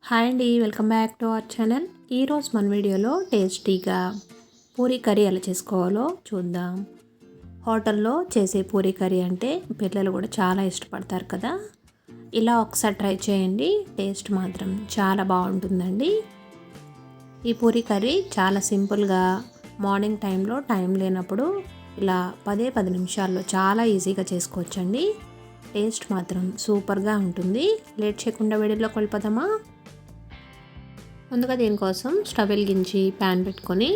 Hi అండి, welcome back to our channel. ఈరోజు మన వీడియోలో టేస్టీగా పూరీ కర్రీ ఎలా చేసుకోవాలో చూద్దాం. హోటల్లో చేసే పూరీ కర్రీ అంటే పిల్లలు కూడా చాలా ఇష్టపడతారు కదా. ఇలా ఒకసారి ట్రై చేయండి, టేస్ట్ మాత్రం చాలా బాగుంటుందండి. ఈ పూరీ కర్రీ చాలా సింపుల్గా మార్నింగ్ టైంలో టైం లేనప్పుడు ఇలా 10 నిమిషాల్లో చాలా ఈజీగా చేసుకోవచ్చండి. టేస్ట్ మాత్రం సూపర్గా ఉంటుంది. లేట్ చేయకుండా వీడియోలోకి వెళ్ళిపోదామా. ముందుగా దీనికోసం స్టవ్ వెలిగించి ప్యాన్ పెట్టుకొని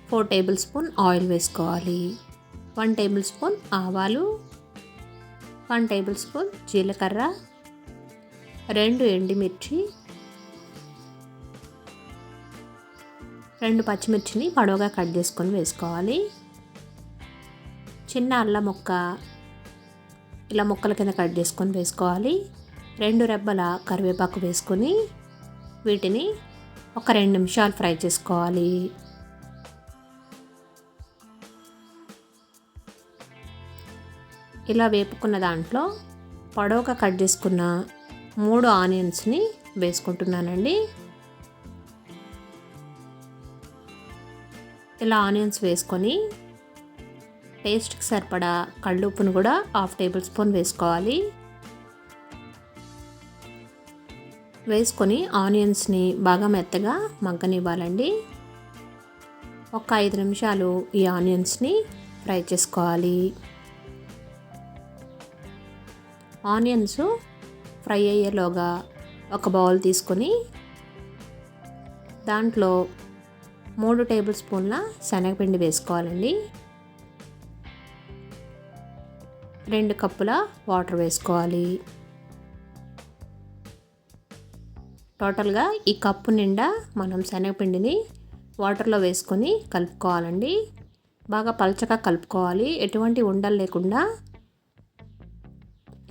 4 టేబుల్ స్పూన్ ఆయిల్ వేసుకోవాలి. 1 టేబుల్ స్పూన్ ఆవాలు, 1 టేబుల్ స్పూన్ జీలకర్ర, 2 ఎండుమిర్చి, 2 పచ్చిమిర్చిని పొడవుగా కట్ చేసుకొని వేసుకోవాలి. చిన్న అల్లం ముక్క ఇలా ముక్కల కింద కట్ చేసుకొని వేసుకోవాలి. 2 రెబ్బల కరివేపాకు వేసుకొని వీటిని ఒక 2 నిమిషాలు ఫ్రై చేసుకోవాలి. ఇలా వేపుకున్న దాంట్లో పొడవుగా కట్ చేసుకున్న 3 ఆనియన్స్ని వేసుకుంటున్నానండి. ఇలా ఆనియన్స్ వేసుకొని టేస్ట్కి సరిపడా కళ్ళుప్పును కూడా 1/2 టేబుల్ స్పూన్ వేసుకోవాలి. వేసుకొని ఆనియన్స్ని బాగా మెత్తగా మగ్గనివ్వాలండి. ఒక 5 నిమిషాలు ఈ ఆనియన్స్ని ఫ్రై చేసుకోవాలి. ఆనియన్స్ ఫ్రై అయ్యేలోగా ఒక బౌల్ తీసుకొని దాంట్లో 3 టేబుల్ స్పూన్ల శనగపిండి వేసుకోవాలండి. 2 కప్పుల వాటర్ వేసుకోవాలి. టోటల్గా ఈ కప్పు నిండా మనం శనగపిండిని వాటర్లో వేసుకొని కలుపుకోవాలండి. బాగా పలచగా కలుపుకోవాలి, ఎటువంటి ఉండలు లేకుండా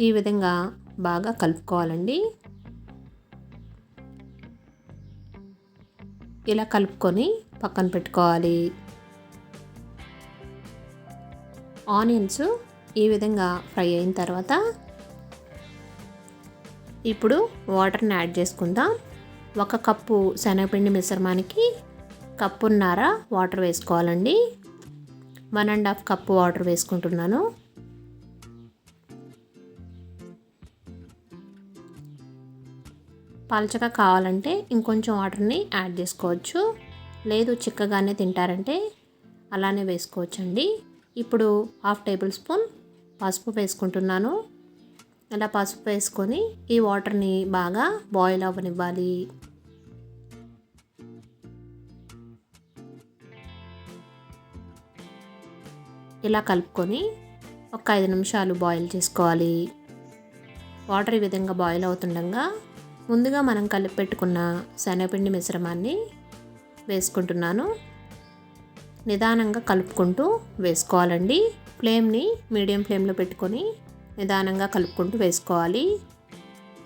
ఈ విధంగా బాగా కలుపుకోవాలండి. ఇలా కలుపుకొని పక్కన పెట్టుకోవాలి. ఆనియన్స్ ఈ విధంగా ఫ్రై అయిన తర్వాత ఇప్పుడు వాటర్ని యాడ్ చేసుకుందాం. 1 కప్పు శనగపిండి మిశ్రమానికి 1.5 కప్పు వాటర్ వేసుకోవాలండి. 1.5 కప్పు వాటర్ వేసుకుంటున్నాను. పలచగా కావాలంటే ఇంకొంచెం వాటర్ని యాడ్ చేసుకోవచ్చు, లేదు చిక్కగానే తింటారంటే అలానే వేసుకోవచ్చండి. ఇప్పుడు 1/2 టేబుల్ స్పూన్ పసుపు వేసుకుంటున్నాను. ఇలా పసుపు వేసుకొని ఈ వాటర్ని బాగా బాయిల్ అవ్వనివ్వాలి. ఇలా కలుపుకొని ఒక 5 నిమిషాలు బాయిల్ చేసుకోవాలి. వాటర్ ఈ విధంగా బాయిల్ అవుతుండగా ముందుగా మనం కలిపి పెట్టుకున్న శనగపిండి మిశ్రమాన్ని వేసుకుంటున్నాను. నిదానంగా కలుపుకుంటూ వేసుకోవాలండి. ఫ్లేమ్ని మీడియం ఫ్లేమ్లో పెట్టుకొని నిదానంగా కలుపుకుంటూ వేసుకోవాలి.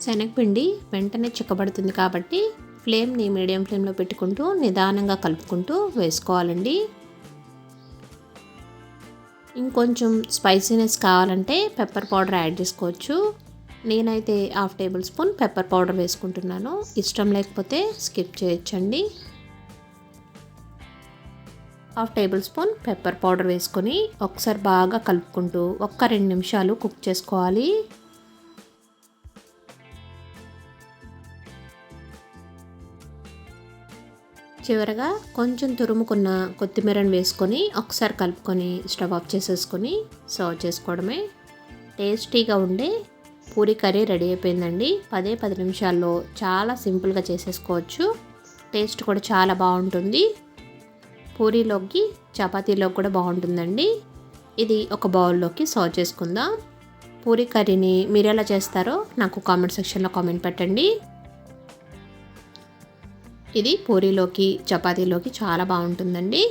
శనగపిండి వెంటనే చిక్కబడుతుంది కాబట్టి ఫ్లేమ్ని మీడియం ఫ్లేమ్లో పెట్టుకుంటూ నిదానంగా కలుపుకుంటూ వేసుకోవాలండి. ఇంకొంచెం స్పైసీనెస్ కావాలంటే పెప్పర్ పౌడర్ యాడ్ చేసుకోవచ్చు. నేనైతే 1/2 టేబుల్ స్పూన్ పెప్పర్ పౌడర్ వేసుకుంటున్నాను. ఇష్టం లేకపోతే స్కిప్ చేయొచ్చండి. 1/2 టేబుల్ స్పూన్ పెప్పర్ పౌడర్ వేసుకొని ఒకసారి బాగా కలుపుకుంటూ 2 నిమిషాలు కుక్ చేసుకోవాలి. చివరగా కొంచెం తురుముకున్న కొత్తిమీరని వేసుకొని ఒకసారి కలుపుకొని స్టవ్ ఆఫ్ చేసేసుకొని సర్వ్ చేసుకోవడమే. టేస్టీగా ఉండే పూరీ కర్రీ రెడీ అయిపోయిందండి. 10 నిమిషాల్లో చాలా సింపుల్గా చేసేసుకోవచ్చు. టేస్ట్ కూడా చాలా బాగుంటుంది. పూరీలోకి చపాతీలోకి కూడా బాగుంటుందండి. ఇది ఒక బౌల్లోకి సర్వ్ చేసుకుందాం. పూరీ కర్రీని మీరు ఎలా చేస్తారో నాకు కామెంట్ సెక్షన్లో కామెంట్ పెట్టండి. ఇది పూరీలోకి చపాతీలోకి చాలా బాగుంటుందండి.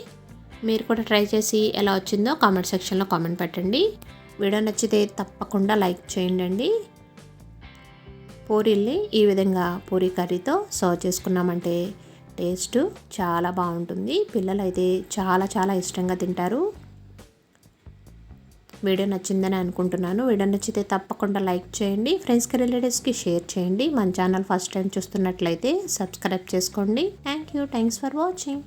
మీరు కూడా ట్రై చేసి ఎలా వచ్చిందో కామెంట్ సెక్షన్లో కామెంట్ పెట్టండి. వీడియో నచ్చితే తప్పకుండా లైక్ చేయండి. పూరీల్ని ఈ విధంగా పూరీ కర్రీతో సర్వ్ చేసుకున్నామంటే టేస్ట్ చాలా బాగుంటుంది. పిల్లలైతే చాలా ఇష్టంగా తింటారు. వీడియో నచ్చిందని అనుకుంటున్నాను. వీడియో నచ్చితే తప్పకుండా లైక్ చేయండి, ఫ్రెండ్స్కి రిలేటివ్స్కి షేర్ చేయండి. మన ఛానల్ ఫస్ట్ టైం చూస్తున్నట్లయితే సబ్స్క్రైబ్ చేసుకోండి. Thanks for watching.